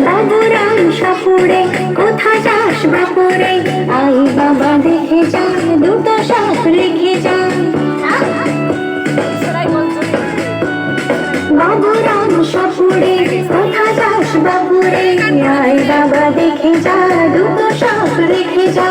বাবুরাম সাপুরে কোথা যাস বাপুরে, আই বাবা দেখে যা দুটো সাপ রেখে যা। বাবুরাম সাপুরে কোথা যাস বাপুরে, আই বাবা দেখে যা দুটো সাপ রেখে যা।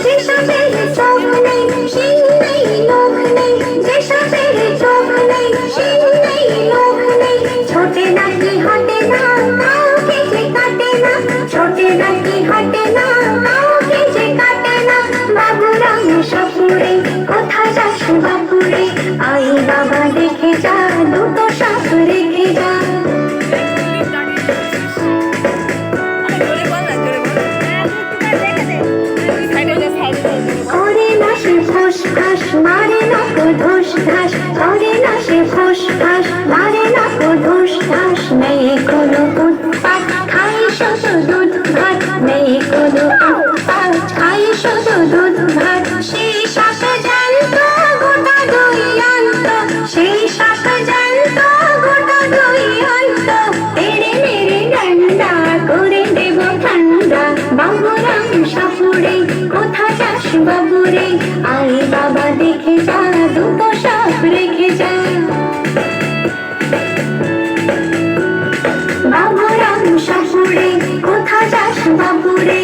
যে সাপের চোখ নেই শিং নেই নখ নেই, যে সাপের চোখ নেই শিং নেই নখ নেই, ছোটে নাকি হাঁটে না কাউকে যে কাটে না, ছোটে নাকি হাঁটে না কাউকে যে কাটে না। বাবুরাম সাপুরে কোথা যাস বাপুরে, আই বাবা দেখে যা দুটো সাপ রেখে যা। করে না সে ফোঁস ফাঁস মারে না কো ধুস ধাস, করে না সে ফোঁস ফাঁস মারে না কো ধুস ধাস। নেই কোনো উৎপাত খাই শুধু দুধ ভাত, নেই কোনো উৎপাত খাই শুধু দুধ ভাত। সেই সাপ জ্যান্ত গোটা দুই অন্ত, সেই সাপ জ্যান্ত গোটা দুই অন্ত, তেড়ে মেরে ডান্ডা করে দেব ঠান্ডা। বাবুরাম সাপুরে কোথা যাস বাবুরে, আই বাবা দেখে যা দুটো সাপ রেখে যা। বাবুরাম সাপুরে কোথা যাস বাবুরে,